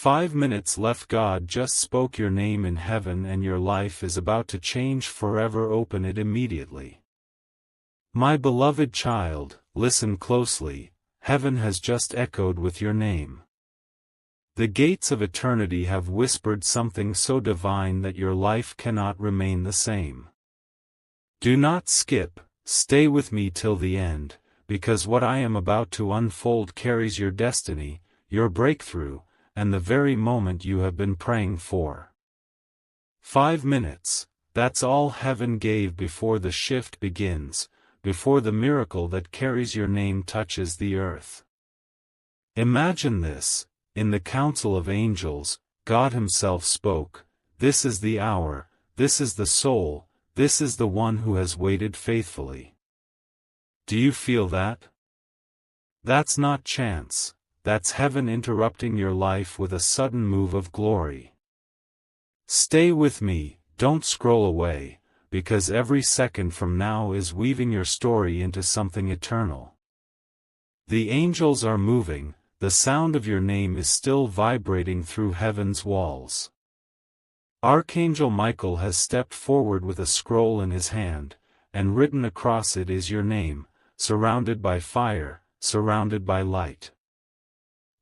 5 minutes left. God just spoke your name in heaven and your life is about to change forever. Open it immediately. My beloved child, listen closely, heaven has just echoed with your name. The gates of eternity have whispered something so divine that your life cannot remain the same. Do not skip, stay with me till the end, because what I am about to unfold carries your destiny, your breakthrough, and the very moment you have been praying for. 5 minutes, that's all heaven gave before the shift begins, before the miracle that carries your name touches the earth. Imagine this, in the council of angels, God Himself spoke, "This is the hour, this is the soul, this is the one who has waited faithfully." Do you feel that? That's not chance. That's heaven interrupting your life with a sudden move of glory. Stay with me, don't scroll away, because every second from now is weaving your story into something eternal. The angels are moving, the sound of your name is still vibrating through heaven's walls. Archangel Michael has stepped forward with a scroll in his hand, and written across it is your name, surrounded by fire, surrounded by light.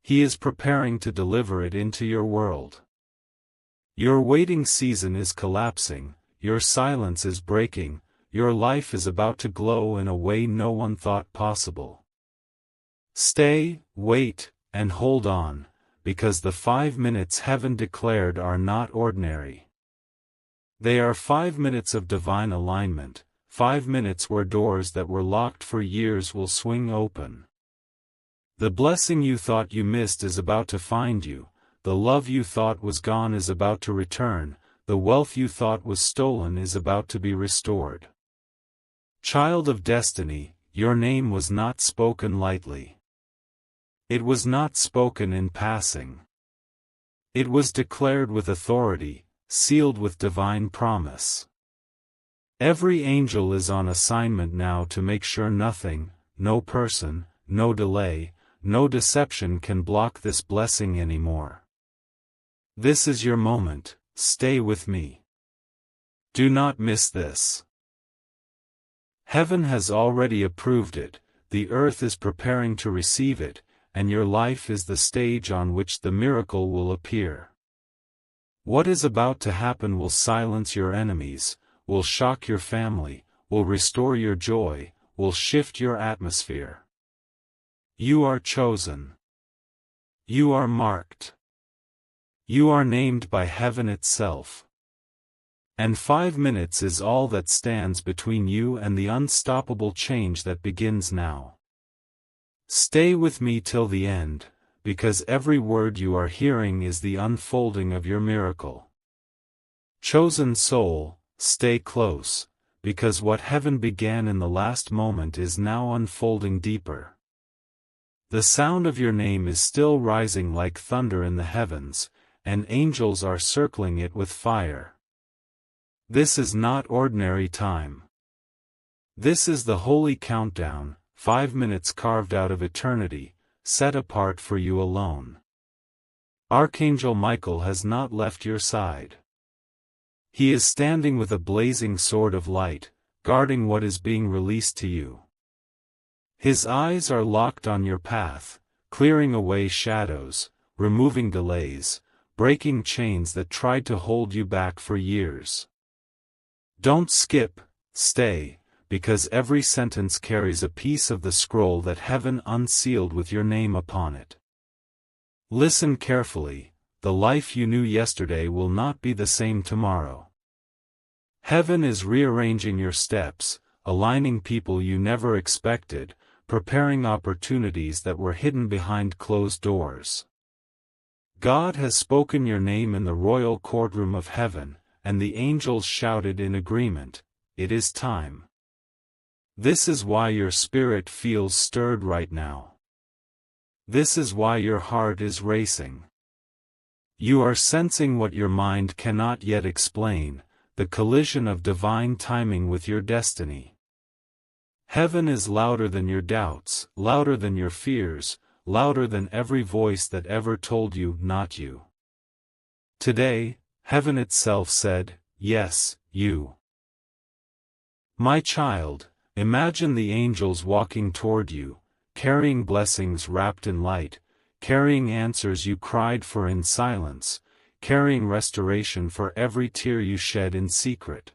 He is preparing to deliver it into your world. Your waiting season is collapsing, your silence is breaking, your life is about to glow in a way no one thought possible. Stay, wait, and hold on, because the 5 minutes heaven declared are not ordinary. They are 5 minutes of divine alignment, 5 minutes where doors that were locked for years will swing open. The blessing you thought you missed is about to find you, the love you thought was gone is about to return, the wealth you thought was stolen is about to be restored. Child of destiny, your name was not spoken lightly. It was not spoken in passing. It was declared with authority, sealed with divine promise. Every angel is on assignment now to make sure nothing, no person, no delay, no deception can block this blessing anymore. This is your moment, stay with me. Do not miss this. Heaven has already approved it, the earth is preparing to receive it, and your life is the stage on which the miracle will appear. What is about to happen will silence your enemies, will shock your family, will restore your joy, will shift your atmosphere. You are chosen. You are marked. You are named by heaven itself. And 5 minutes is all that stands between you and the unstoppable change that begins now. Stay with me till the end, because every word you are hearing is the unfolding of your miracle. Chosen soul, stay close, because what heaven began in the last moment is now unfolding deeper. The sound of your name is still rising like thunder in the heavens, and angels are circling it with fire. This is not ordinary time. This is the holy countdown, 5 minutes carved out of eternity, set apart for you alone. Archangel Michael has not left your side. He is standing with a blazing sword of light, guarding what is being released to you. His eyes are locked on your path, clearing away shadows, removing delays, breaking chains that tried to hold you back for years. Don't skip, stay, because every sentence carries a piece of the scroll that heaven unsealed with your name upon it. Listen carefully, the life you knew yesterday will not be the same tomorrow. Heaven is rearranging your steps, aligning people you never expected, preparing opportunities that were hidden behind closed doors. God has spoken your name in the royal courtroom of heaven, and the angels shouted in agreement, "It is time." This is why your spirit feels stirred right now. This is why your heart is racing. You are sensing what your mind cannot yet explain, the collision of divine timing with your destiny. Heaven is louder than your doubts, louder than your fears, louder than every voice that ever told you, not you. Today, heaven itself said, "Yes, you." My child, imagine the angels walking toward you, carrying blessings wrapped in light, carrying answers you cried for in silence, carrying restoration for every tear you shed in secret.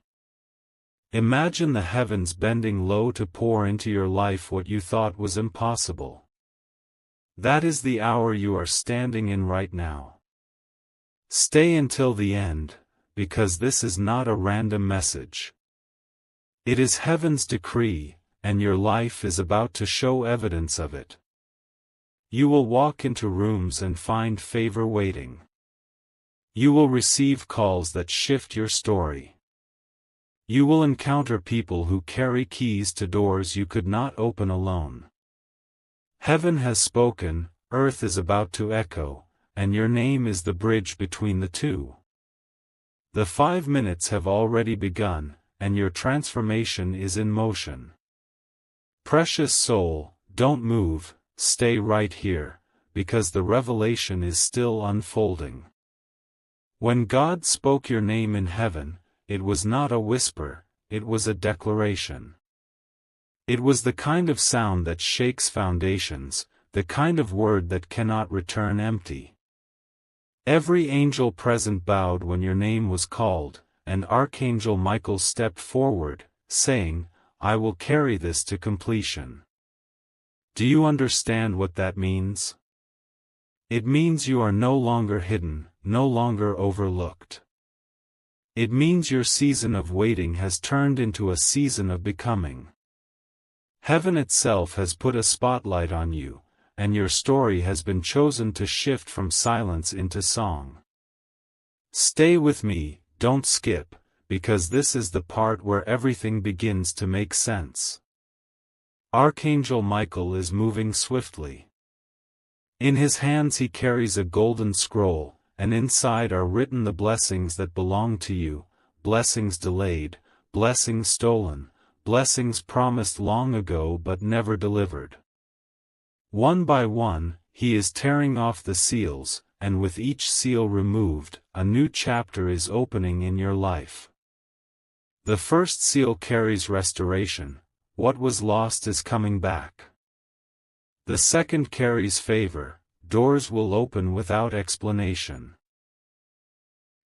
Imagine the heavens bending low to pour into your life what you thought was impossible. That is the hour you are standing in right now. Stay until the end, because this is not a random message. It is heaven's decree, and your life is about to show evidence of it. You will walk into rooms and find favor waiting. You will receive calls that shift your story. You will encounter people who carry keys to doors you could not open alone. Heaven has spoken, earth is about to echo, and your name is the bridge between the two. The 5 minutes have already begun, and your transformation is in motion. Precious soul, don't move, stay right here, because the revelation is still unfolding. When God spoke your name in heaven, it was not a whisper, it was a declaration. It was the kind of sound that shakes foundations, the kind of word that cannot return empty. Every angel present bowed when your name was called, and Archangel Michael stepped forward, saying, "I will carry this to completion." Do you understand what that means? It means you are no longer hidden, no longer overlooked. It means your season of waiting has turned into a season of becoming. Heaven itself has put a spotlight on you, and your story has been chosen to shift from silence into song. Stay with me, don't skip, because this is the part where everything begins to make sense. Archangel Michael is moving swiftly. In his hands he carries a golden scroll, and inside are written the blessings that belong to you, blessings delayed, blessings stolen, blessings promised long ago but never delivered. One by one, he is tearing off the seals, and with each seal removed, a new chapter is opening in your life. The first seal carries restoration, what was lost is coming back. The second carries favor, doors will open without explanation.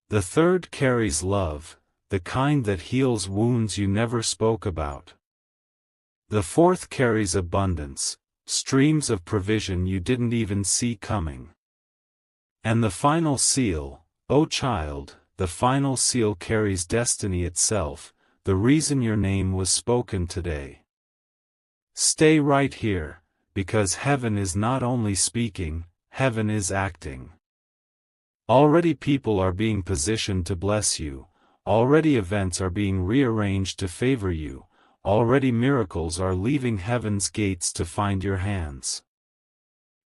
The third carries love, the kind that heals wounds you never spoke about. The fourth carries abundance, streams of provision you didn't even see coming. And the final seal, O child, the final seal carries destiny itself, the reason your name was spoken today. Stay right here, because heaven is not only speaking, heaven is acting. Already people are being positioned to bless you, already events are being rearranged to favor you, already miracles are leaving heaven's gates to find your hands.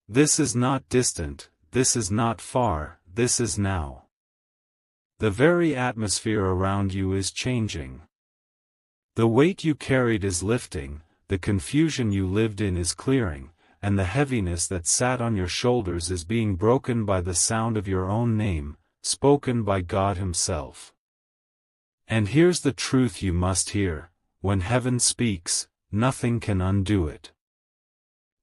This is not distant, this is not far, this is now. The very atmosphere around you is changing. The weight you carried is lifting, the confusion you lived in is clearing, and the heaviness that sat on your shoulders is being broken by the sound of your own name, spoken by God Himself. And here's the truth you must hear: when heaven speaks, nothing can undo it.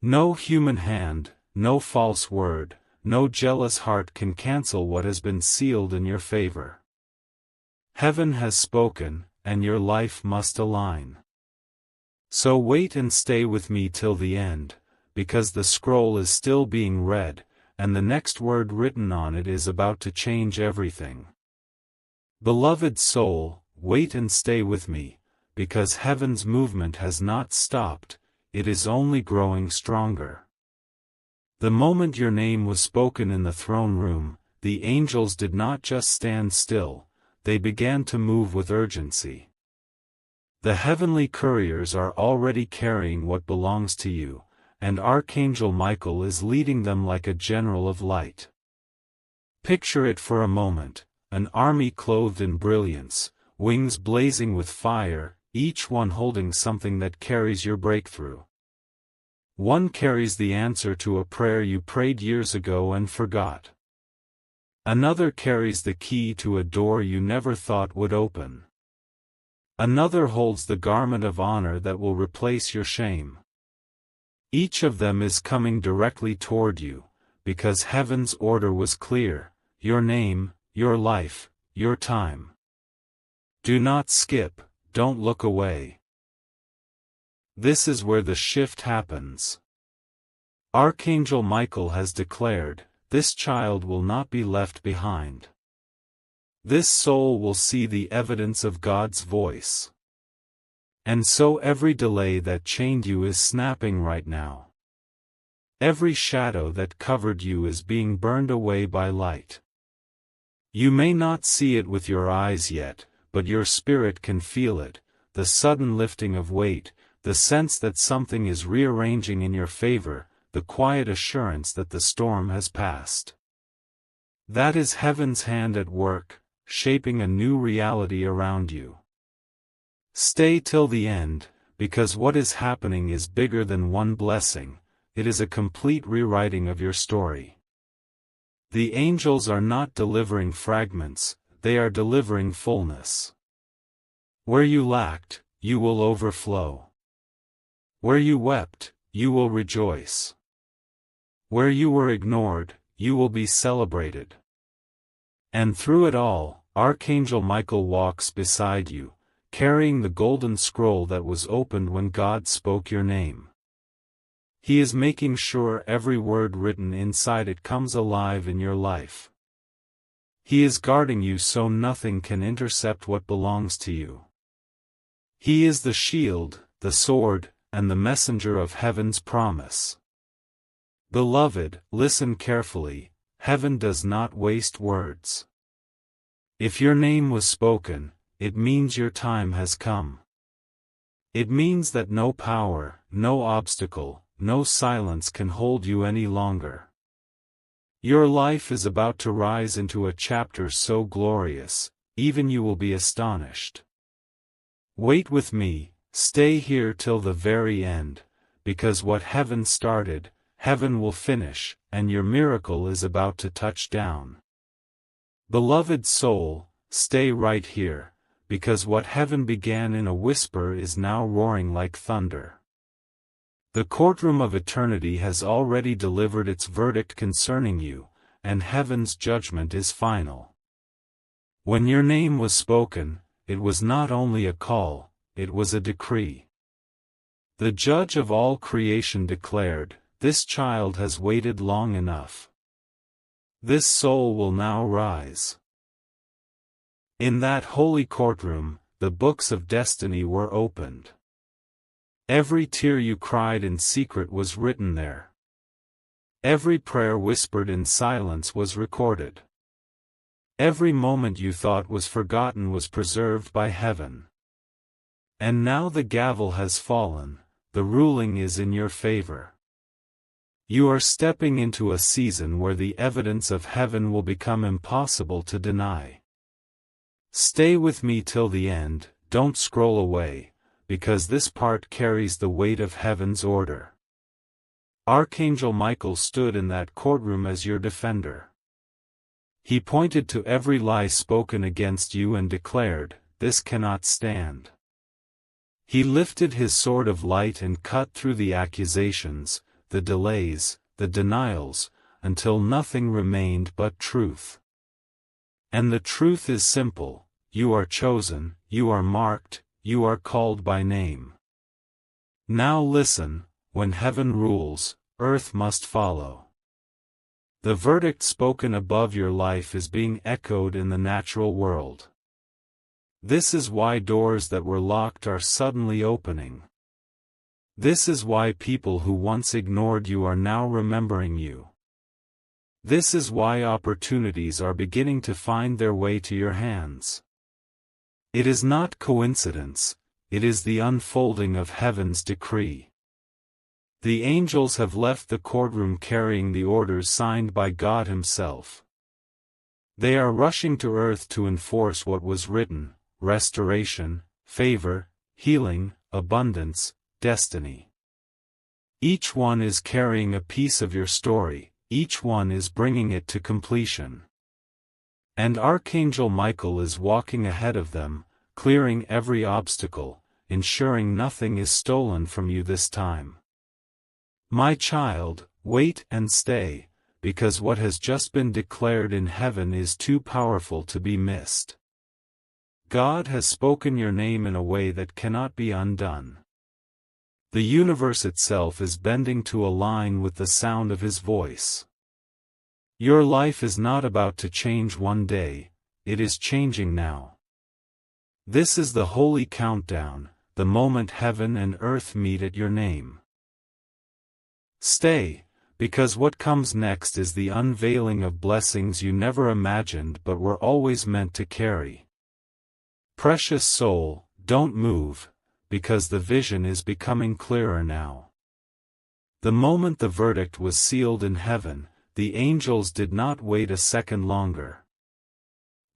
No human hand, no false word, no jealous heart can cancel what has been sealed in your favor. Heaven has spoken, and your life must align. So wait and stay with me till the end, because the scroll is still being read, and the next word written on it is about to change everything. Beloved soul, wait and stay with me, because heaven's movement has not stopped, it is only growing stronger. The moment your name was spoken in the throne room, the angels did not just stand still, they began to move with urgency. The heavenly couriers are already carrying what belongs to you, and Archangel Michael is leading them like a general of light. Picture it for a moment, an army clothed in brilliance, wings blazing with fire, each one holding something that carries your breakthrough. One carries the answer to a prayer you prayed years ago and forgot. Another carries the key to a door you never thought would open. Another holds the garment of honor that will replace your shame. Each of them is coming directly toward you, because heaven's order was clear: your name, your life, your time. Do not skip, don't look away. This is where the shift happens. Archangel Michael has declared, this child will not be left behind. This soul will see the evidence of God's voice. And so every delay that chained you is snapping right now. Every shadow that covered you is being burned away by light. You may not see it with your eyes yet, but your spirit can feel it, the sudden lifting of weight, the sense that something is rearranging in your favor, the quiet assurance that the storm has passed. That is heaven's hand at work, shaping a new reality around you. Stay till the end, because what is happening is bigger than one blessing, it is a complete rewriting of your story. The angels are not delivering fragments, they are delivering fullness. Where you lacked, you will overflow. Where you wept, you will rejoice. Where you were ignored, you will be celebrated. And through it all, Archangel Michael walks beside you, carrying the golden scroll that was opened when God spoke your name. He is making sure every word written inside it comes alive in your life. He is guarding you so nothing can intercept what belongs to you. He is the shield, the sword, and the messenger of heaven's promise. Beloved, listen carefully, heaven does not waste words. If your name was spoken, it means your time has come. It means that no power, no obstacle, no silence can hold you any longer. Your life is about to rise into a chapter so glorious, even you will be astonished. Wait with me, stay here till the very end, because what heaven started, heaven will finish, and your miracle is about to touch down. Beloved soul, stay right here, because what heaven began in a whisper is now roaring like thunder. The courtroom of eternity has already delivered its verdict concerning you, and heaven's judgment is final. When your name was spoken, it was not only a call, it was a decree. The judge of all creation declared, this child has waited long enough. This soul will now rise. In that holy courtroom, the books of destiny were opened. Every tear you cried in secret was written there. Every prayer whispered in silence was recorded. Every moment you thought was forgotten was preserved by heaven. And now the gavel has fallen, the ruling is in your favor. You are stepping into a season where the evidence of heaven will become impossible to deny. Stay with me till the end, don't scroll away, because this part carries the weight of heaven's order. Archangel Michael stood in that courtroom as your defender. He pointed to every lie spoken against you and declared, this cannot stand. He lifted his sword of light and cut through the accusations, the delays, the denials, until nothing remained but truth. And the truth is simple: you are chosen, you are marked, you are called by name. Now listen, when heaven rules, earth must follow. The verdict spoken above your life is being echoed in the natural world. This is why doors that were locked are suddenly opening. This is why people who once ignored you are now remembering you. This is why opportunities are beginning to find their way to your hands. It is not coincidence, it is the unfolding of heaven's decree. The angels have left the courtroom carrying the orders signed by God Himself. They are rushing to earth to enforce what was written: restoration, favor, healing, abundance, destiny. Each one is carrying a piece of your story, each one is bringing it to completion. And Archangel Michael is walking ahead of them, clearing every obstacle, ensuring nothing is stolen from you this time. My child, wait and stay, because what has just been declared in heaven is too powerful to be missed. God has spoken your name in a way that cannot be undone. The universe itself is bending to align with the sound of His voice. Your life is not about to change one day, it is changing now. This is the holy countdown, the moment heaven and earth meet at your name. Stay, because what comes next is the unveiling of blessings you never imagined but were always meant to carry. Precious soul, don't move, because the vision is becoming clearer now. The moment the verdict was sealed in heaven, the angels did not wait a second longer.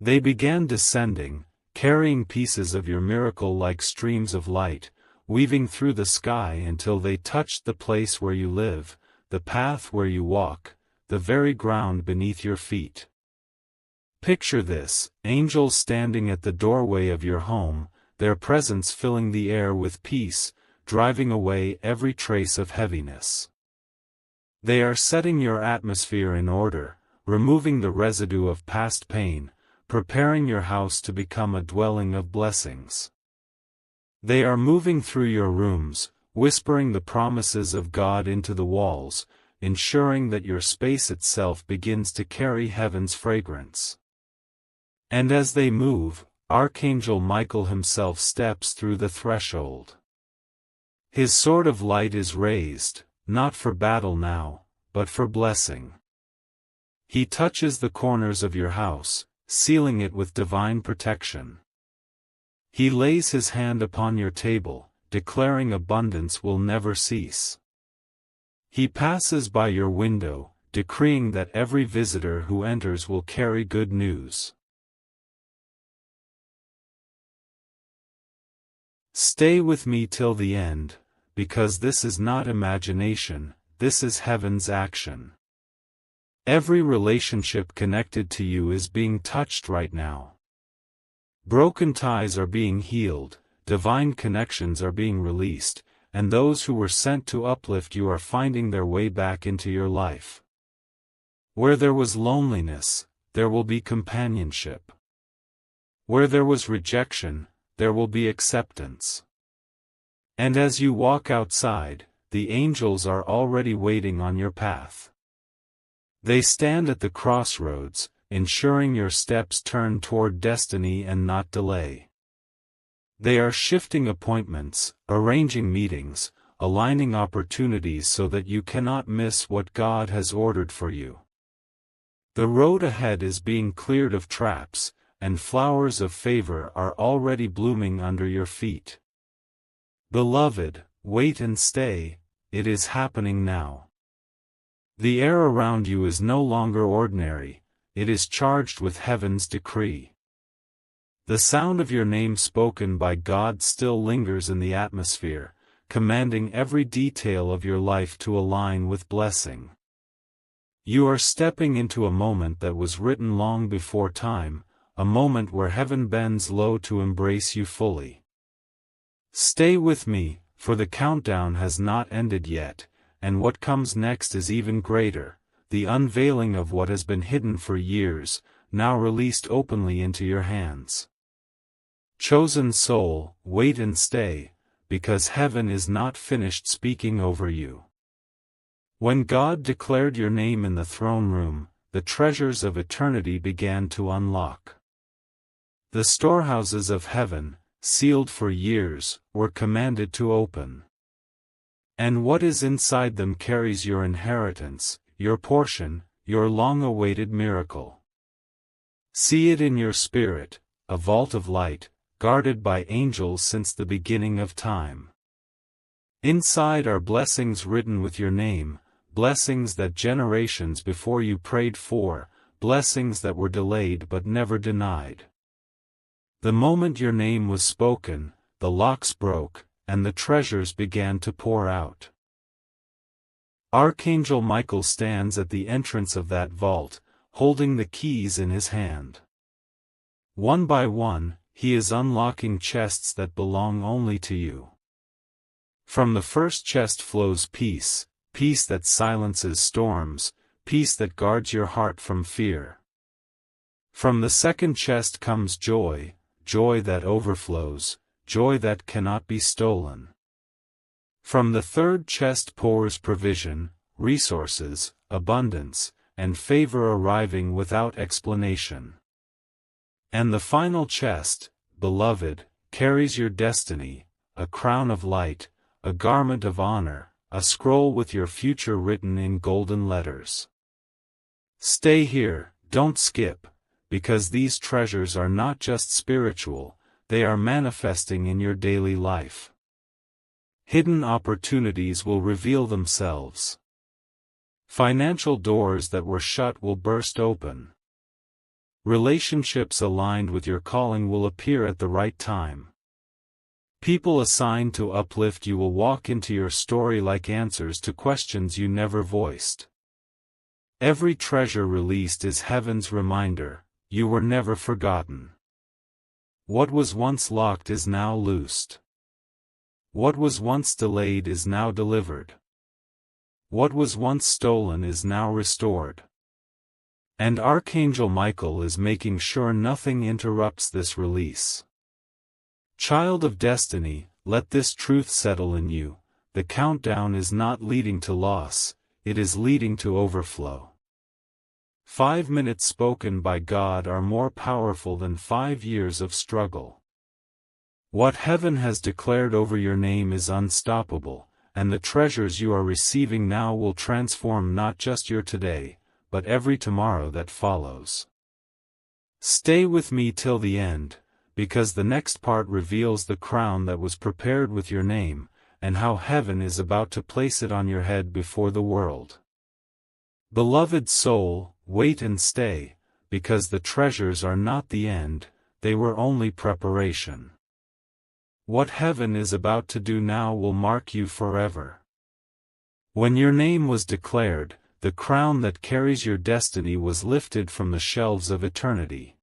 They began descending, carrying pieces of your miracle like streams of light, weaving through the sky until they touched the place where you live, the path where you walk, the very ground beneath your feet. Picture this, angels standing at the doorway of your home, their presence filling the air with peace, driving away every trace of heaviness. They are setting your atmosphere in order, removing the residue of past pain, preparing your house to become a dwelling of blessings. They are moving through your rooms, whispering the promises of God into the walls, ensuring that your space itself begins to carry heaven's fragrance. And as they move, Archangel Michael himself steps through the threshold. His sword of light is raised, not for battle now, but for blessing. He touches the corners of your house, sealing it with divine protection. He lays his hand upon your table, declaring abundance will never cease. He passes by your window, decreeing that every visitor who enters will carry good news. Stay with me till the end, because this is not imagination, this is heaven's action. Every relationship connected to you is being touched right now. Broken ties are being healed, divine connections are being released, and those who were sent to uplift you are finding their way back into your life. Where there was loneliness, there will be companionship. Where there was rejection, there will be acceptance. And as you walk outside, the angels are already waiting on your path. They stand at the crossroads, ensuring your steps turn toward destiny and not delay. They are shifting appointments, arranging meetings, aligning opportunities so that you cannot miss what God has ordered for you. The road ahead is being cleared of traps, and flowers of favor are already blooming under your feet. Beloved, wait and stay, it is happening now. The air around you is no longer ordinary, it is charged with heaven's decree. The sound of your name spoken by God still lingers in the atmosphere, commanding every detail of your life to align with blessing. You are stepping into a moment that was written long before time, a moment where heaven bends low to embrace you fully. Stay with me, for the countdown has not ended yet, and what comes next is even greater, the unveiling of what has been hidden for years, now released openly into your hands. Chosen soul, wait and stay, because heaven is not finished speaking over you. When God declared your name in the throne room, the treasures of eternity began to unlock. The storehouses of heaven, sealed for years, were commanded to open. And what is inside them carries your inheritance, your portion, your long-awaited miracle. See it in your spirit, a vault of light, guarded by angels since the beginning of time. Inside are blessings written with your name, blessings that generations before you prayed for, blessings that were delayed but never denied. The moment your name was spoken, the locks broke, and the treasures began to pour out. Archangel Michael stands at the entrance of that vault, holding the keys in his hand. One by one, he is unlocking chests that belong only to you. From the first chest flows peace, peace that silences storms, peace that guards your heart from fear. From the second chest comes joy, joy that overflows, joy that cannot be stolen. From the third chest pours provision, resources, abundance, and favor arriving without explanation. And the final chest, beloved, carries your destiny, a crown of light, a garment of honor, a scroll with your future written in golden letters. Stay here, don't skip, because these treasures are not just spiritual, they are manifesting in your daily life. Hidden opportunities will reveal themselves. Financial doors that were shut will burst open. Relationships aligned with your calling will appear at the right time. People assigned to uplift you will walk into your story like answers to questions you never voiced. Every treasure released is heaven's reminder, you were never forgotten. What was once locked is now loosed. What was once delayed is now delivered. What was once stolen is now restored. And Archangel Michael is making sure nothing interrupts this release. Child of destiny, let this truth settle in you, the countdown is not leading to loss, it is leading to overflow. 5 minutes spoken by God are more powerful than 5 years of struggle. What heaven has declared over your name is unstoppable, and the treasures you are receiving now will transform not just your today, but every tomorrow that follows. Stay with me till the end, because the next part reveals the crown that was prepared with your name, and how heaven is about to place it on your head before the world. Beloved soul, wait and stay, because the treasures are not the end, they were only preparation. What heaven is about to do now will mark you forever. When your name was declared, the crown that carries your destiny was lifted from the shelves of eternity.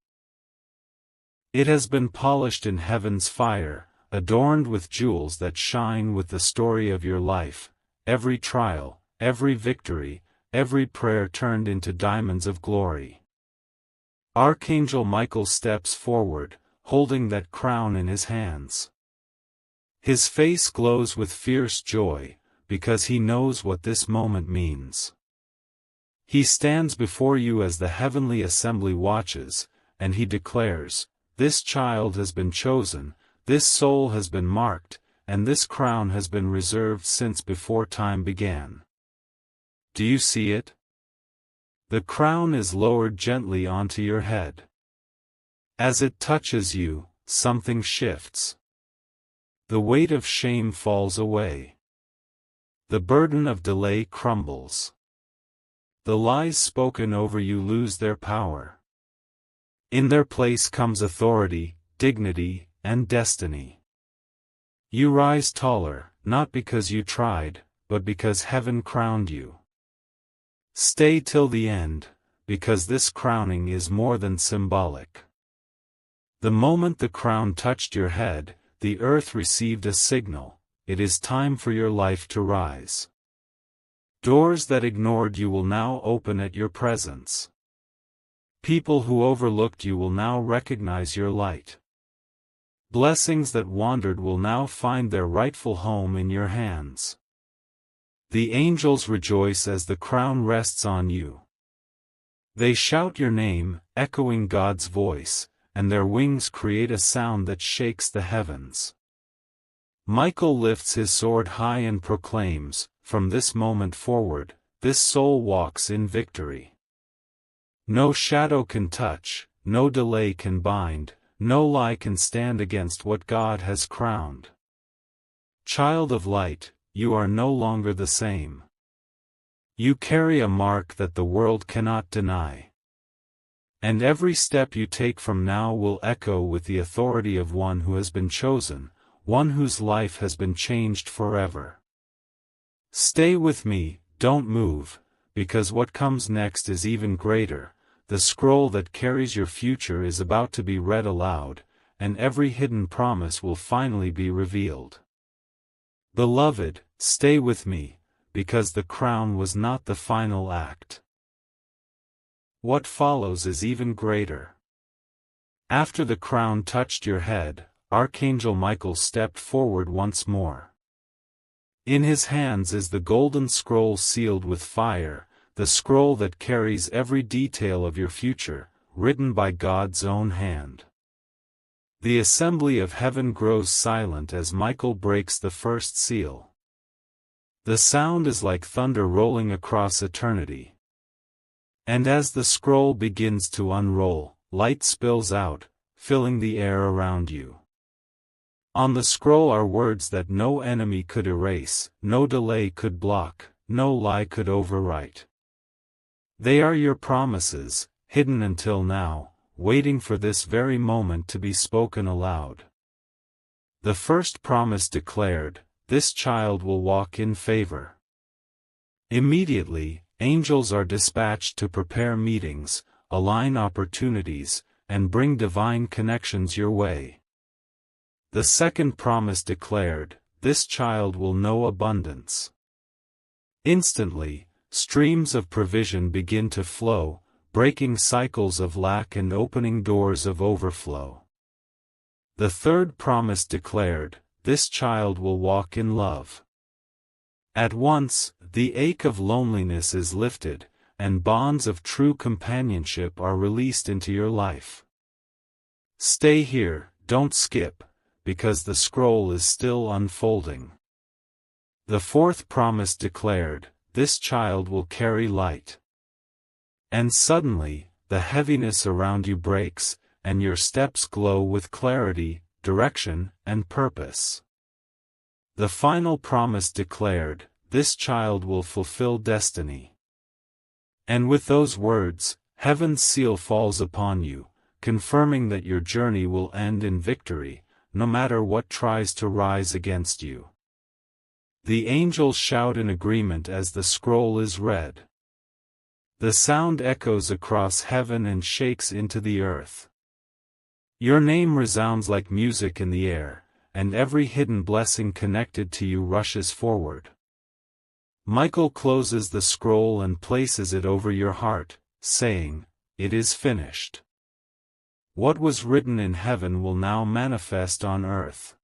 It has been polished in heaven's fire, adorned with jewels that shine with the story of your life, every trial, every victory, every prayer turned into diamonds of glory. Archangel Michael steps forward, holding that crown in his hands. His face glows with fierce joy, because he knows what this moment means. He stands before you as the heavenly assembly watches, and he declares, "This child has been chosen, this soul has been marked, and this crown has been reserved since before time began." Do you see it? The crown is lowered gently onto your head. As it touches you, something shifts. The weight of shame falls away. The burden of delay crumbles. The lies spoken over you lose their power. In their place comes authority, dignity, and destiny. You rise taller, not because you tried, but because heaven crowned you. Stay till the end, because this crowning is more than symbolic. The moment the crown touched your head, the earth received a signal: it is time for your life to rise. Doors that ignored you will now open at your presence. People who overlooked you will now recognize your light. Blessings that wandered will now find their rightful home in your hands. The angels rejoice as the crown rests on you. They shout your name, echoing God's voice, and their wings create a sound that shakes the heavens. Michael lifts his sword high and proclaims, "From this moment forward, this soul walks in victory. No shadow can touch, no delay can bind, no lie can stand against what God has crowned. Child of light, you are no longer the same. You carry a mark that the world cannot deny. And every step you take from now will echo with the authority of one who has been chosen, one whose life has been changed forever. Stay with me, don't move, because what comes next is even greater. the scroll that carries your future is about to be read aloud, and every hidden promise will finally be revealed. Beloved, stay with me, because the crown was not the final act. What follows is even greater. After the crown touched your head, Archangel Michael stepped forward once more. In his hands is the golden scroll sealed with fire, the scroll that carries every detail of your future, written by God's own hand. The assembly of heaven grows silent as Michael breaks the first seal. The sound is like thunder rolling across eternity. And as the scroll begins to unroll, light spills out, filling the air around you. On the scroll are words that no enemy could erase, no delay could block, no lie could overwrite. They are your promises, hidden until now, waiting for this very moment to be spoken aloud. The first promise declared, this child will walk in favor. Immediately, angels are dispatched to prepare meetings, align opportunities, and bring divine connections your way. The second promise declared, this child will know abundance. Instantly, streams of provision begin to flow, breaking cycles of lack and opening doors of overflow. The third promise declared, this child will walk in love. At once, the ache of loneliness is lifted, and bonds of true companionship are released into your life. Stay here, don't skip, because the scroll is still unfolding. The fourth promise declared, this child will carry light. And suddenly, the heaviness around you breaks, and your steps glow with clarity, direction, and purpose. The final promise declared, this child will fulfill destiny. And with those words, heaven's seal falls upon you, confirming that your journey will end in victory, no matter what tries to rise against you. The angels shout in agreement as the scroll is read. The sound echoes across heaven and shakes into the earth. Your name resounds like music in the air, and every hidden blessing connected to you rushes forward. Michael closes the scroll and places it over your heart, saying, it is finished. What was written in heaven will now manifest on earth.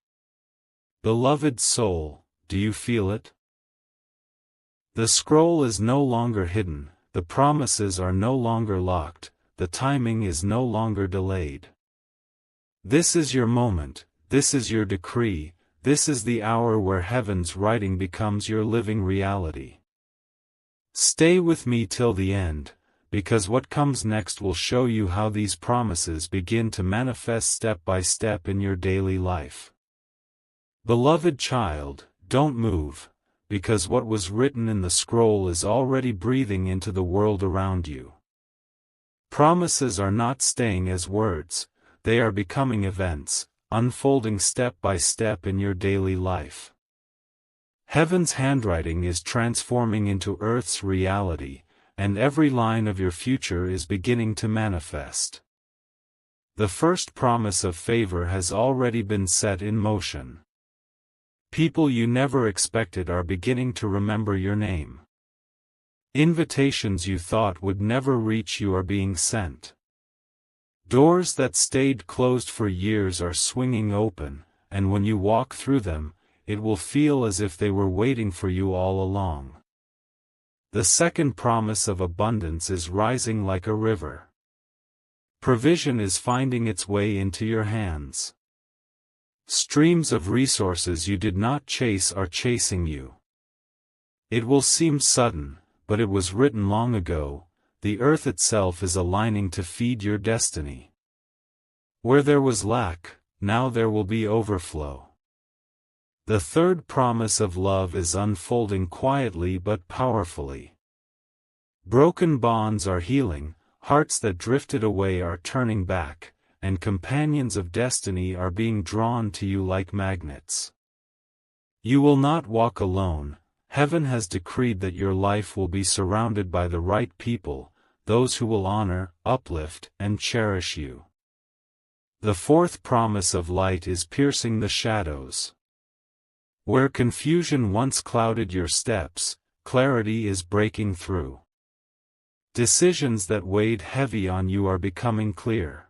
Beloved soul, do you feel it? The scroll is no longer hidden, the promises are no longer locked, the timing is no longer delayed. This is your moment, this is your decree, this is the hour where heaven's writing becomes your living reality. Stay with me till the end, because what comes next will show you how these promises begin to manifest step by step in your daily life. Beloved child, don't move, because what was written in the scroll is already breathing into the world around you. Promises are not staying as words, they are becoming events, unfolding step by step in your daily life. Heaven's handwriting is transforming into earth's reality, and every line of your future is beginning to manifest. The first promise of favor has already been set in motion. People you never expected are beginning to remember your name. Invitations you thought would never reach you are being sent. Doors that stayed closed for years are swinging open, and when you walk through them, it will feel as if they were waiting for you all along. The second promise of abundance is rising like a river. Provision is finding its way into your hands. Streams of resources you did not chase are chasing you. It will seem sudden, but it was written long ago, the earth itself is aligning to feed your destiny. Where there was lack, now there will be overflow. The third promise of love is unfolding quietly but powerfully. Broken bonds are healing, hearts that drifted away are turning back, and companions of destiny are being drawn to you like magnets. You will not walk alone, heaven has decreed that your life will be surrounded by the right people, those who will honor, uplift, and cherish you. The fourth promise of light is piercing the shadows. Where confusion once clouded your steps, clarity is breaking through. Decisions that weighed heavy on you are becoming clear.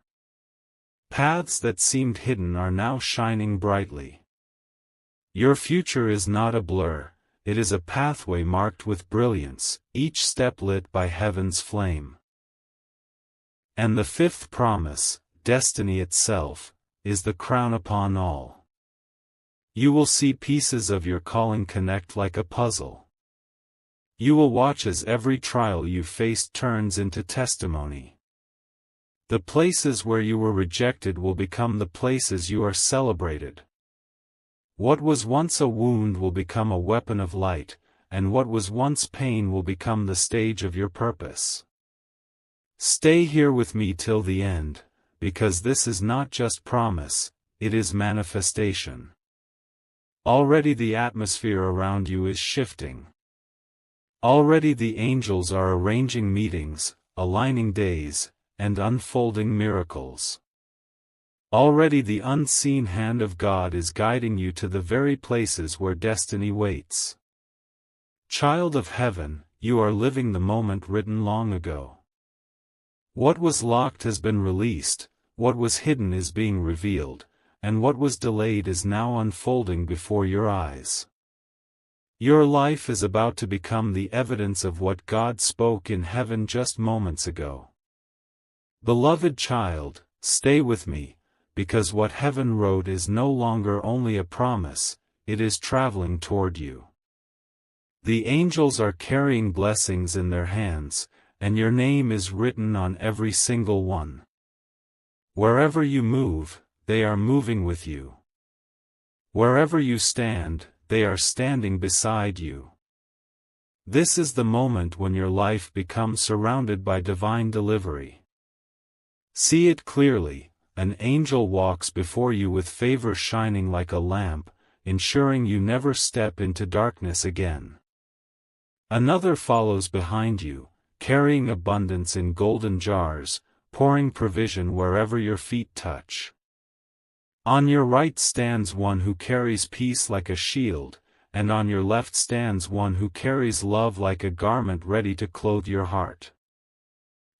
Paths that seemed hidden are now shining brightly. Your future is not a blur, it is a pathway marked with brilliance, each step lit by heaven's flame. And the fifth promise, destiny itself, is the crown upon all. You will see pieces of your calling connect like a puzzle. You will watch as every trial you faced turns into testimony. The places where you were rejected will become the places you are celebrated. What was once a wound will become a weapon of light, and what was once pain will become the stage of your purpose. Stay here with me till the end, because this is not just promise, it is manifestation. Already the atmosphere around you is shifting. Already the angels are arranging meetings, aligning days, and unfolding miracles. Already the unseen hand of God is guiding you to the very places where destiny waits. Child of heaven, you are living the moment written long ago. What was locked has been released, what was hidden is being revealed, and what was delayed is now unfolding before your eyes. Your life is about to become the evidence of what God spoke in heaven just moments ago. Beloved child, stay with me, because what heaven wrote is no longer only a promise, it is traveling toward you. The angels are carrying blessings in their hands, and your name is written on every single one. Wherever you move, they are moving with you. Wherever you stand, they are standing beside you. This is the moment when your life becomes surrounded by divine delivery. See it clearly, an angel walks before you with favor shining like a lamp, ensuring you never step into darkness again. Another follows behind you, carrying abundance in golden jars, pouring provision wherever your feet touch. On your right stands one who carries peace like a shield, and on your left stands one who carries love like a garment ready to clothe your heart.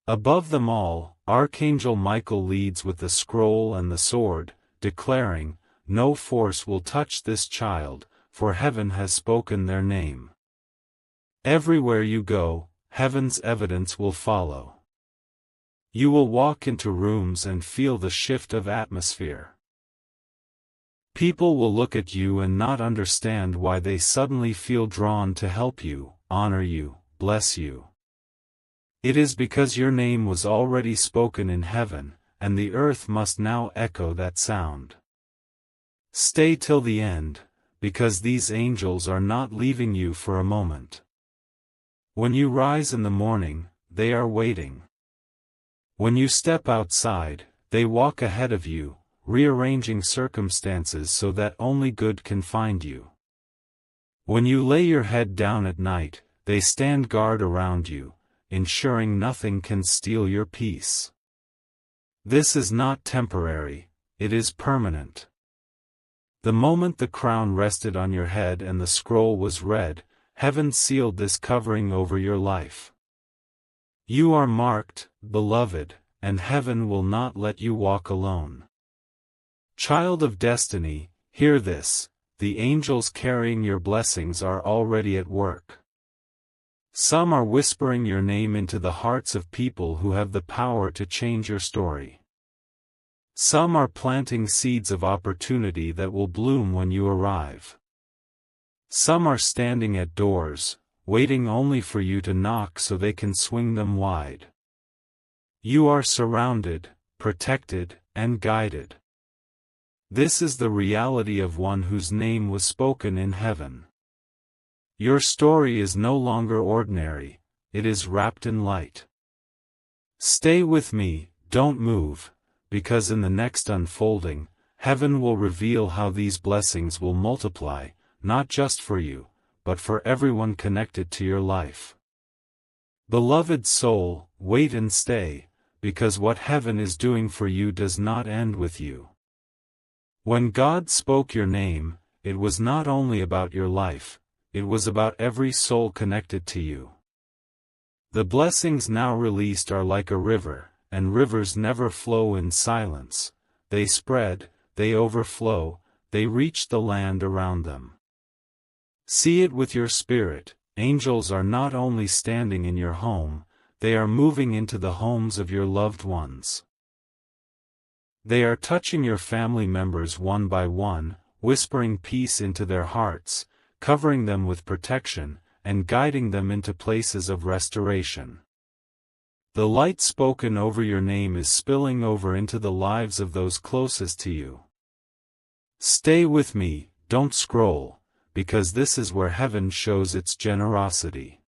Above them all, Archangel Michael leads with the scroll and the sword, declaring, "No force will touch this child, for heaven has spoken their name." Everywhere you go, heaven's evidence will follow. You will walk into rooms and feel the shift of atmosphere. People will look at you and not understand why they suddenly feel drawn to help you, honor you, bless you. It is because your name was already spoken in heaven, and the earth must now echo that sound. Stay till the end, because these angels are not leaving you for a moment. When you rise in the morning, they are waiting. When you step outside, they walk ahead of you, rearranging circumstances so that only good can find you. When you lay your head down at night, they stand guard around you, ensuring nothing can steal your peace. This is not temporary, it is permanent. The moment the crown rested on your head and the scroll was read, heaven sealed this covering over your life. You are marked, beloved, and heaven will not let you walk alone. Child of destiny, hear this, the angels carrying your blessings are already at work. Some are whispering your name into the hearts of people who have the power to change your story. Some are planting seeds of opportunity that will bloom when you arrive. Some are standing at doors, waiting only for you to knock so they can swing them wide. You are surrounded, protected, and guided. This is the reality of one whose name was spoken in heaven. Your story is no longer ordinary, it is wrapped in light. Stay with me, don't move, because in the next unfolding, heaven will reveal how these blessings will multiply, not just for you, but for everyone connected to your life. Beloved soul, wait and stay, because what heaven is doing for you does not end with you. When God spoke your name, it was not only about your life, it was about every soul connected to you. The blessings now released are like a river, and rivers never flow in silence. They spread, they overflow, they reach the land around them. See it with your spirit. Angels are not only standing in your home, they are moving into the homes of your loved ones. They are touching your family members one by one, whispering peace into their hearts, covering them with protection, and guiding them into places of restoration. The light spoken over your name is spilling over into the lives of those closest to you. Stay with me, don't scroll, because this is where heaven shows its generosity.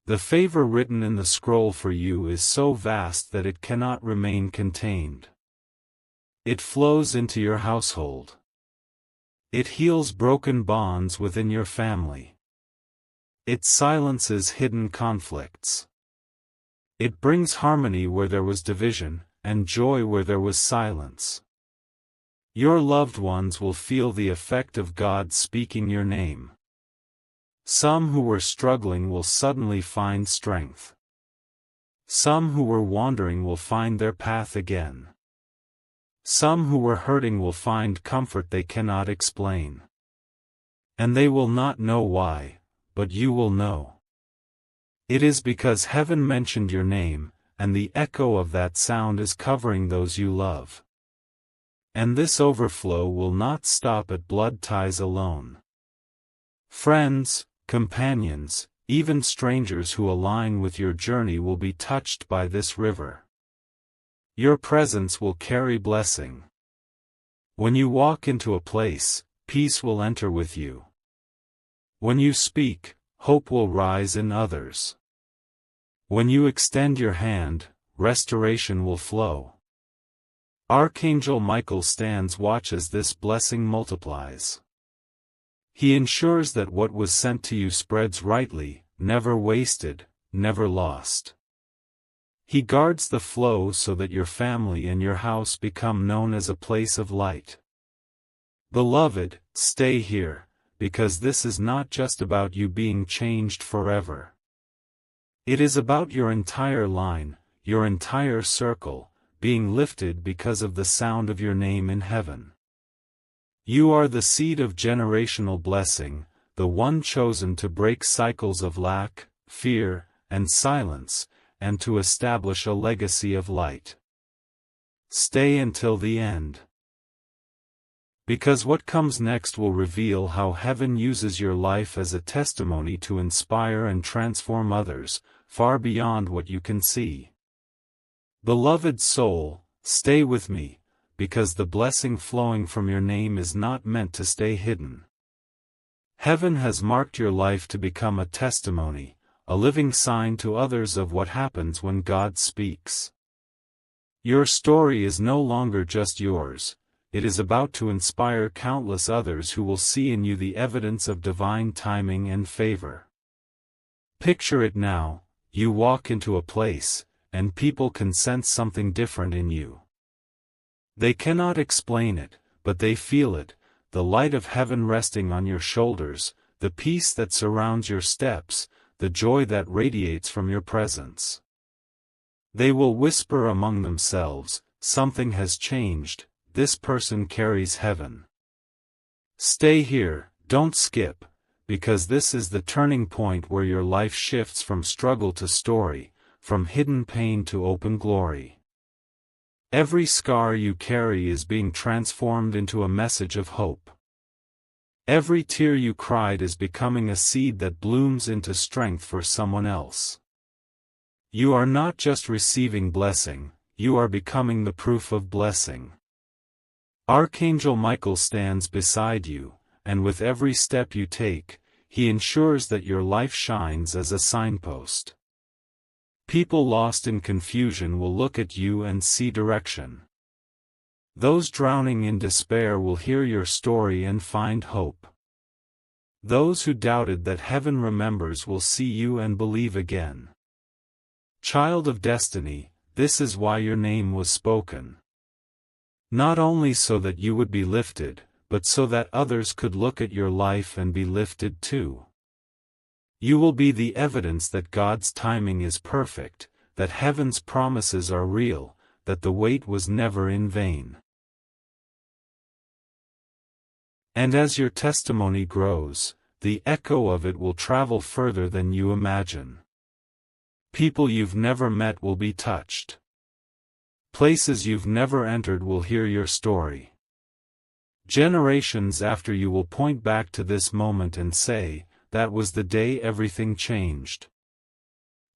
The favor written in the scroll for you is so vast that it cannot remain contained. It flows into your household. It heals broken bonds within your family. It silences hidden conflicts. It brings harmony where there was division, and joy where there was silence. Your loved ones will feel the effect of God speaking your name. Some who were struggling will suddenly find strength. Some who were wandering will find their path again. Some who were hurting will find comfort they cannot explain. And they will not know why, but you will know. It is because heaven mentioned your name, and the echo of that sound is covering those you love. And this overflow will not stop at blood ties alone. Friends, companions, even strangers who align with your journey will be touched by this river. Your presence will carry blessing. When you walk into a place, peace will enter with you. When you speak, hope will rise in others. When you extend your hand, restoration will flow. Archangel Michael stands watch as this blessing multiplies. He ensures that what was sent to you spreads rightly, never wasted, never lost. He guards the flow so that your family and your house become known as a place of light. Beloved, stay here, because this is not just about you being changed forever. It is about your entire line, your entire circle, being lifted because of the sound of your name in heaven. You are the seed of generational blessing, the one chosen to break cycles of lack, fear, and silence, and to establish a legacy of light. Stay until the end. Because what comes next will reveal how heaven uses your life as a testimony to inspire and transform others, far beyond what you can see. Beloved soul, stay with me, because the blessing flowing from your name is not meant to stay hidden. Heaven has marked your life to become a testimony, a living sign to others of what happens when God speaks. Your story is no longer just yours, it is about to inspire countless others who will see in you the evidence of divine timing and favor. Picture it now, you walk into a place, and people can sense something different in you. They cannot explain it, but they feel it, the light of heaven resting on your shoulders, the peace that surrounds your steps, the joy that radiates from your presence. They will whisper among themselves, something has changed, this person carries heaven. Stay here, don't skip, because this is the turning point where your life shifts from struggle to story, from hidden pain to open glory. Every scar you carry is being transformed into a message of hope. Every tear you cried is becoming a seed that blooms into strength for someone else. You are not just receiving blessing, you are becoming the proof of blessing. Archangel Michael stands beside you, and with every step you take, he ensures that your life shines as a signpost. People lost in confusion will look at you and see direction. Those drowning in despair will hear your story and find hope. Those who doubted that heaven remembers will see you and believe again. Child of destiny, this is why your name was spoken. Not only so that you would be lifted, but so that others could look at your life and be lifted too. You will be the evidence that God's timing is perfect, that heaven's promises are real, that the wait was never in vain. And as your testimony grows, the echo of it will travel further than you imagine. People you've never met will be touched. Places you've never entered will hear your story. Generations after you will point back to this moment and say, that was the day everything changed.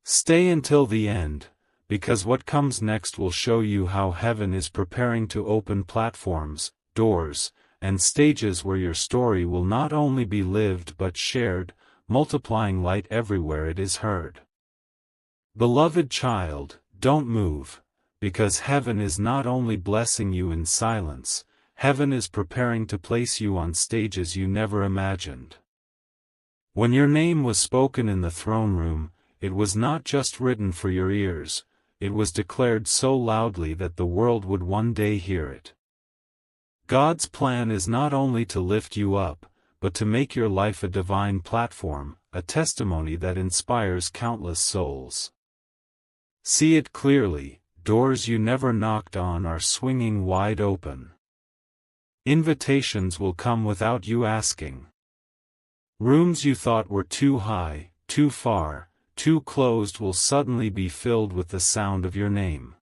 Stay until the end, because what comes next will show you how heaven is preparing to open platforms, doors, and stages where your story will not only be lived but shared, multiplying light everywhere it is heard. Beloved child, don't move, because heaven is not only blessing you in silence, heaven is preparing to place you on stages you never imagined. When your name was spoken in the throne room, it was not just written for your ears, it was declared so loudly that the world would one day hear it. God's plan is not only to lift you up, but to make your life a divine platform, a testimony that inspires countless souls. See it clearly, doors you never knocked on are swinging wide open. Invitations will come without you asking. Rooms you thought were too high, too far, too closed will suddenly be filled with the sound of your name.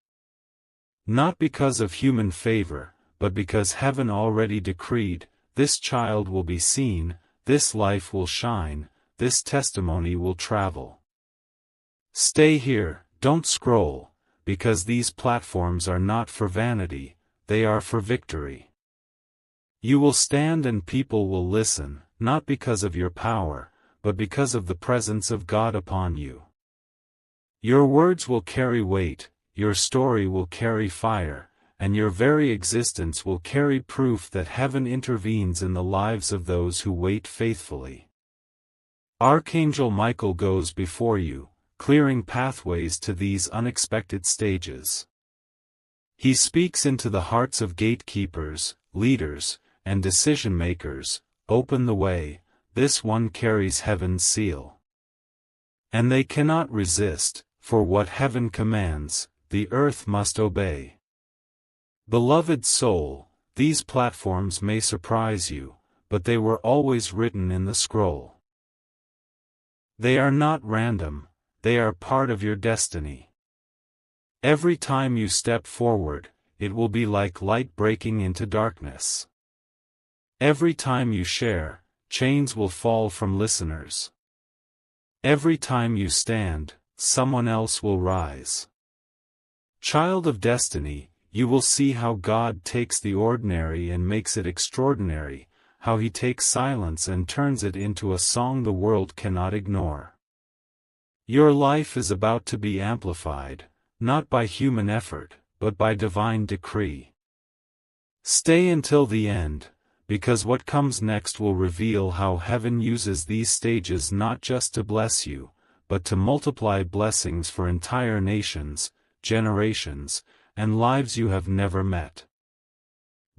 Not because of human favor, but because heaven already decreed, this child will be seen, this life will shine, this testimony will travel. Stay here, don't scroll, because these platforms are not for vanity, they are for victory. You will stand and people will listen, not because of your power, but because of the presence of God upon you. Your words will carry weight, your story will carry fire, and your very existence will carry proof that heaven intervenes in the lives of those who wait faithfully. Archangel Michael goes before you, clearing pathways to these unexpected stages. He speaks into the hearts of gatekeepers, leaders, and decision-makers, open the way, this one carries heaven's seal. And they cannot resist, for what heaven commands, the earth must obey. Beloved soul, these platforms may surprise you, but they were always written in the scroll. They are not random, they are part of your destiny. Every time you step forward, it will be like light breaking into darkness. Every time you share, chains will fall from listeners. Every time you stand, someone else will rise. Child of destiny, you will see how God takes the ordinary and makes it extraordinary, how He takes silence and turns it into a song the world cannot ignore. Your life is about to be amplified, not by human effort, but by divine decree. Stay until the end, because what comes next will reveal how heaven uses these stages not just to bless you, but to multiply blessings for entire nations, generations, and lives you have never met.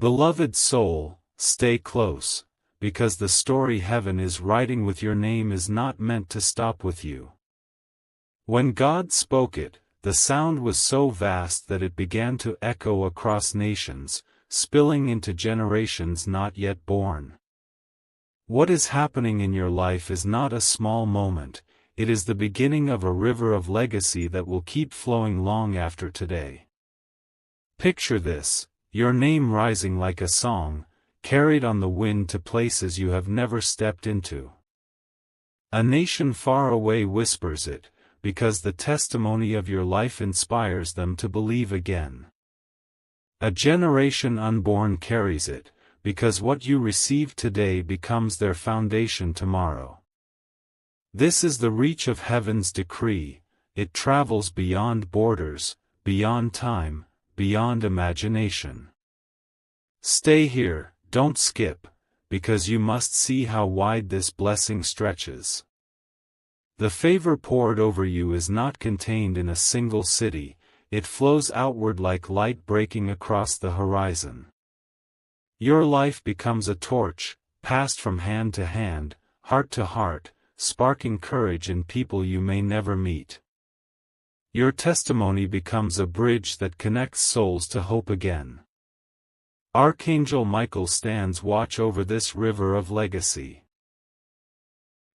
Beloved soul, stay close, because the story heaven is writing with your name is not meant to stop with you. When God spoke it, the sound was so vast that it began to echo across nations, spilling into generations not yet born. What is happening in your life is not a small moment, it is the beginning of a river of legacy that will keep flowing long after today. Picture this, your name rising like a song, carried on the wind to places you have never stepped into. A nation far away whispers it, because the testimony of your life inspires them to believe again. A generation unborn carries it, because what you receive today becomes their foundation tomorrow. This is the reach of heaven's decree, it travels beyond borders, beyond time, beyond imagination. Stay here, don't skip, because you must see how wide this blessing stretches. The favor poured over you is not contained in a single city, it flows outward like light breaking across the horizon. Your life becomes a torch, passed from hand to hand, heart to heart, sparking courage in people you may never meet. Your testimony becomes a bridge that connects souls to hope again. Archangel Michael stands watch over this river of legacy.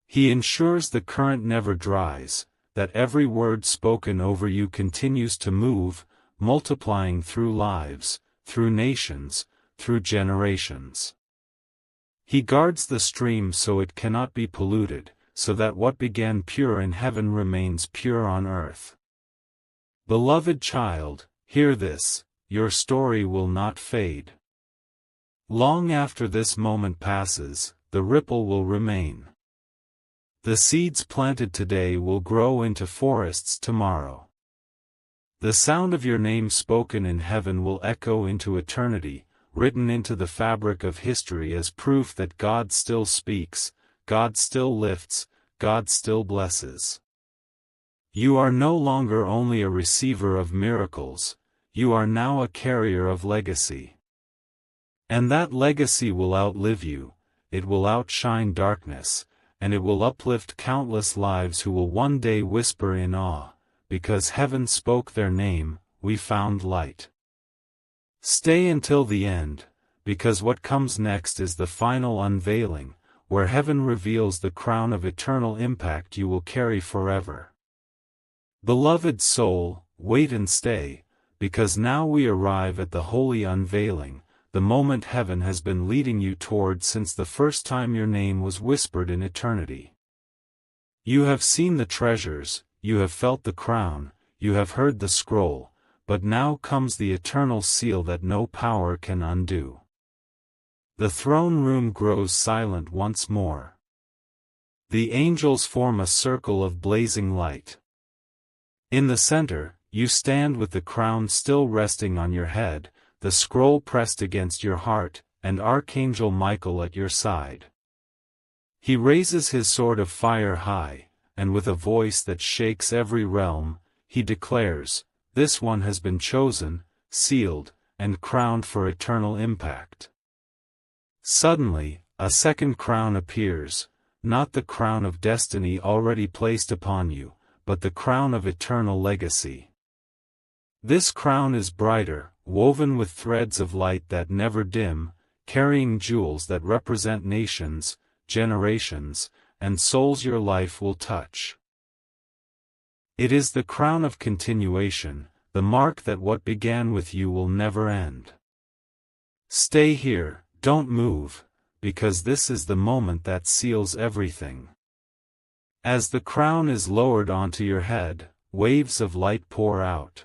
He ensures the current never dries, that every word spoken over you continues to move, multiplying through lives, through nations, through generations. He guards the stream so it cannot be polluted, so that what began pure in heaven remains pure on earth. Beloved child, hear this, your story will not fade. Long after this moment passes, the ripple will remain. The seeds planted today will grow into forests tomorrow. The sound of your name spoken in heaven will echo into eternity, written into the fabric of history as proof that God still speaks, God still lifts, God still blesses. You are no longer only a receiver of miracles, you are now a carrier of legacy. And that legacy will outlive you, it will outshine darkness, and it will uplift countless lives who will one day whisper in awe, because heaven spoke their name, we found light. Stay until the end, because what comes next is the final unveiling, where heaven reveals the crown of eternal impact you will carry forever. Beloved soul, wait and stay, because now we arrive at the holy unveiling, the moment heaven has been leading you toward since the first time your name was whispered in eternity. You have seen the treasures, you have felt the crown, you have heard the scroll, but now comes the eternal seal that no power can undo. The throne room grows silent once more. The angels form a circle of blazing light. In the center, you stand with the crown still resting on your head, the scroll pressed against your heart, and Archangel Michael at your side. He raises his sword of fire high, and with a voice that shakes every realm, he declares, "This one has been chosen, sealed, and crowned for eternal impact." Suddenly, a second crown appears, not the crown of destiny already placed upon you, but the crown of eternal legacy. This crown is brighter, woven with threads of light that never dim, carrying jewels that represent nations, generations, and souls your life will touch. It is the crown of continuation, the mark that what began with you will never end. Stay here, don't move, because this is the moment that seals everything. As the crown is lowered onto your head, waves of light pour out.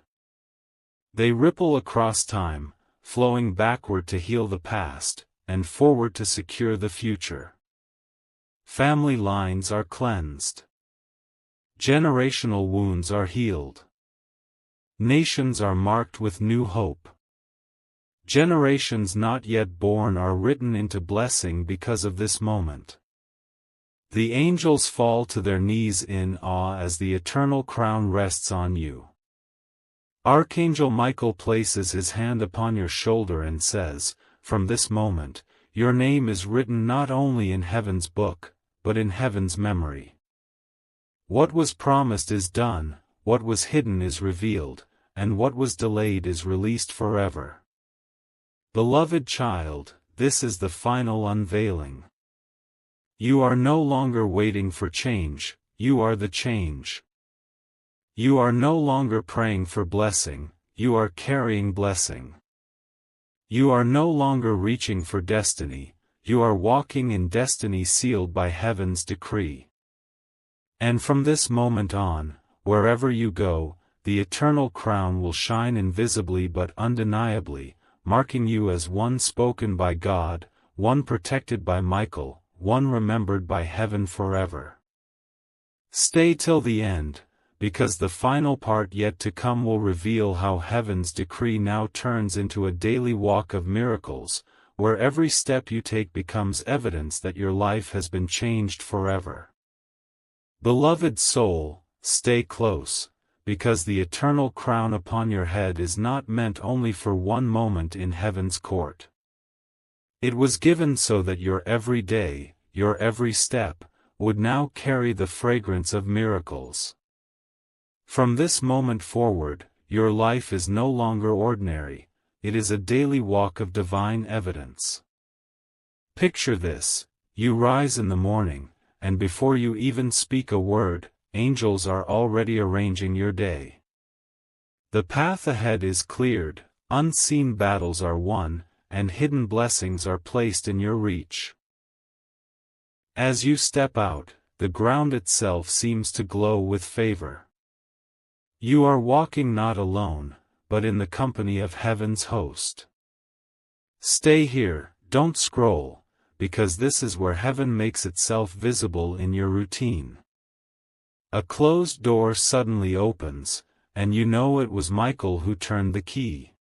They ripple across time, flowing backward to heal the past, and forward to secure the future. Family lines are cleansed. Generational wounds are healed. Nations are marked with new hope. Generations not yet born are written into blessing because of this moment. The angels fall to their knees in awe as the eternal crown rests on you. Archangel Michael places his hand upon your shoulder and says, "From this moment, your name is written not only in heaven's book, but in heaven's memory. What was promised is done, what was hidden is revealed, and what was delayed is released forever." Beloved child, this is the final unveiling. You are no longer waiting for change, you are the change. You are no longer praying for blessing, you are carrying blessing. You are no longer reaching for destiny, you are walking in destiny sealed by heaven's decree. And from this moment on, wherever you go, the eternal crown will shine invisibly but undeniably, marking you as one spoken by God, one protected by Michael, one remembered by heaven forever. Stay till the end, because the final part yet to come will reveal how heaven's decree now turns into a daily walk of miracles, where every step you take becomes evidence that your life has been changed forever. Beloved soul, stay close, because the eternal crown upon your head is not meant only for one moment in heaven's court. It was given so that your every day, your every step, would now carry the fragrance of miracles. From this moment forward, your life is no longer ordinary, it is a daily walk of divine evidence. Picture this: you rise in the morning, and before you even speak a word, angels are already arranging your day. The path ahead is cleared, unseen battles are won, and hidden blessings are placed in your reach. As you step out, the ground itself seems to glow with favor. You are walking not alone, but in the company of heaven's host. Stay here, don't scroll, because this is where heaven makes itself visible in your routine. A closed door suddenly opens, and you know it was Michael who turned the key.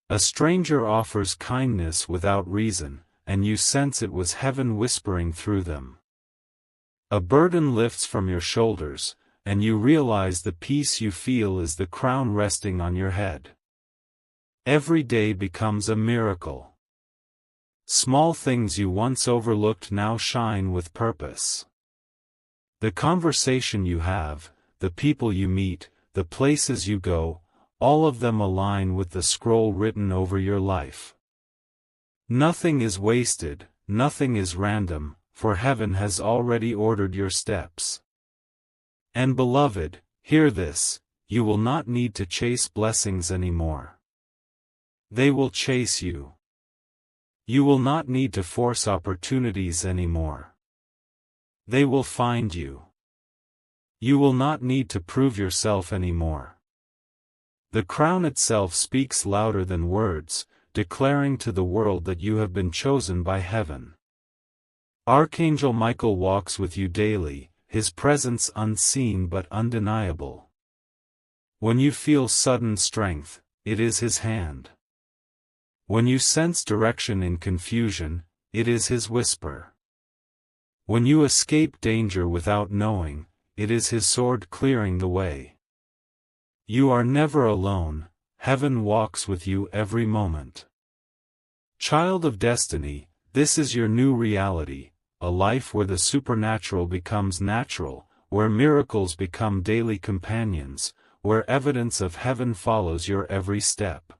A stranger offers kindness without reason, and you sense it was heaven whispering through them. A burden lifts from your shoulders, and you realize the peace you feel is the crown resting on your head. Every day becomes a miracle. Small things you once overlooked now shine with purpose. The conversation you have, the people you meet, the places you go, all of them align with the scroll written over your life. Nothing is wasted, nothing is random, for heaven has already ordered your steps. And beloved, hear this: you will not need to chase blessings anymore. They will chase you. You will not need to force opportunities anymore. They will find you. You will not need to prove yourself anymore. The crown itself speaks louder than words, declaring to the world that you have been chosen by heaven. Archangel Michael walks with you daily, his presence unseen but undeniable. When you feel sudden strength, it is his hand. When you sense direction in confusion, it is his whisper. When you escape danger without knowing, it is his sword clearing the way. You are never alone, heaven walks with you every moment. Child of destiny, this is your new reality, a life where the supernatural becomes natural, where miracles become daily companions, where evidence of heaven follows your every step.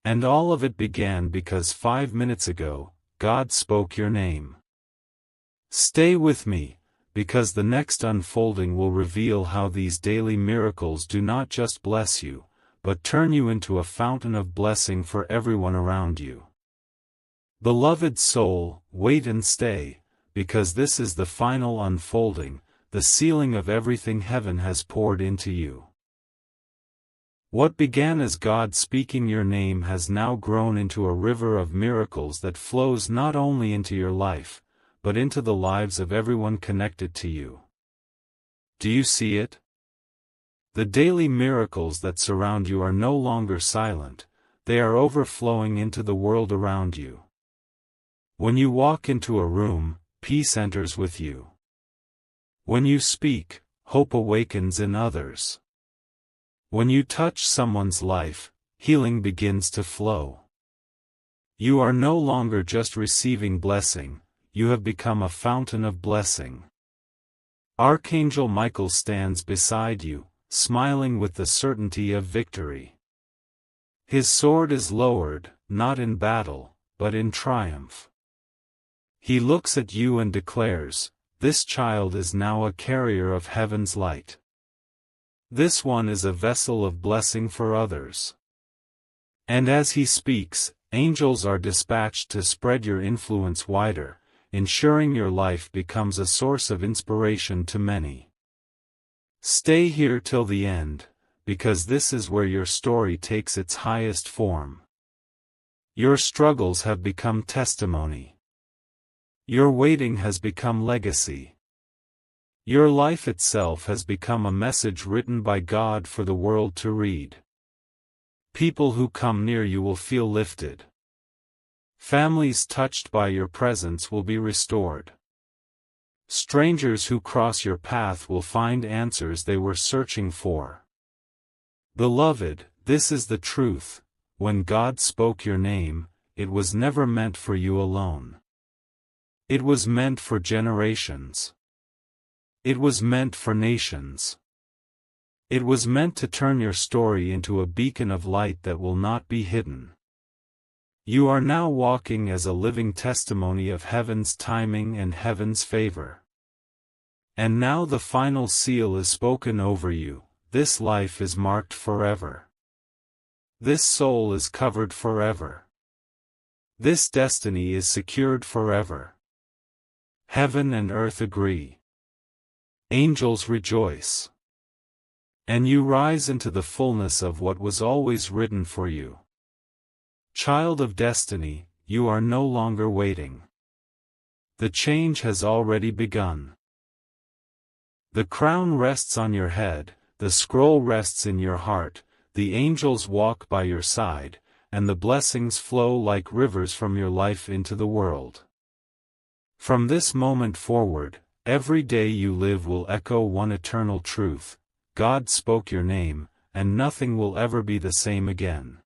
And all of it began because 5 minutes ago, God spoke your name. Stay with me, because the next unfolding will reveal how these daily miracles do not just bless you, but turn you into a fountain of blessing for everyone around you. Beloved soul, wait and stay, because this is the final unfolding, the sealing of everything heaven has poured into you. What began as God speaking your name has now grown into a river of miracles that flows not only into your life, but into the lives of everyone connected to you. Do you see it? The daily miracles that surround you are no longer silent, they are overflowing into the world around you. When you walk into a room, peace enters with you. When you speak, hope awakens in others. When you touch someone's life, healing begins to flow. You are no longer just receiving blessing, you have become a fountain of blessing. Archangel Michael stands beside you, smiling with the certainty of victory. His sword is lowered, not in battle, but in triumph. He looks at you and declares, "This child is now a carrier of heaven's light. This one is a vessel of blessing for others." And as he speaks, angels are dispatched to spread your influence wider, ensuring your life becomes a source of inspiration to many. Stay here till the end, because this is where your story takes its highest form. Your struggles have become testimony. Your waiting has become legacy. Your life itself has become a message written by God for the world to read. People who come near you will feel lifted. Families touched by your presence will be restored. Strangers who cross your path will find answers they were searching for. Beloved, this is the truth: when God spoke your name, it was never meant for you alone. It was meant for generations. It was meant for nations. It was meant to turn your story into a beacon of light that will not be hidden. You are now walking as a living testimony of heaven's timing and heaven's favor. And now the final seal is spoken over you: this life is marked forever. This soul is covered forever. This destiny is secured forever. Heaven and earth agree. Angels rejoice. And you rise into the fullness of what was always written for you. Child of destiny, you are no longer waiting. The change has already begun. The crown rests on your head, the scroll rests in your heart, the angels walk by your side, and the blessings flow like rivers from your life into the world. From this moment forward, every day you live will echo one eternal truth: God spoke your name, and nothing will ever be the same again.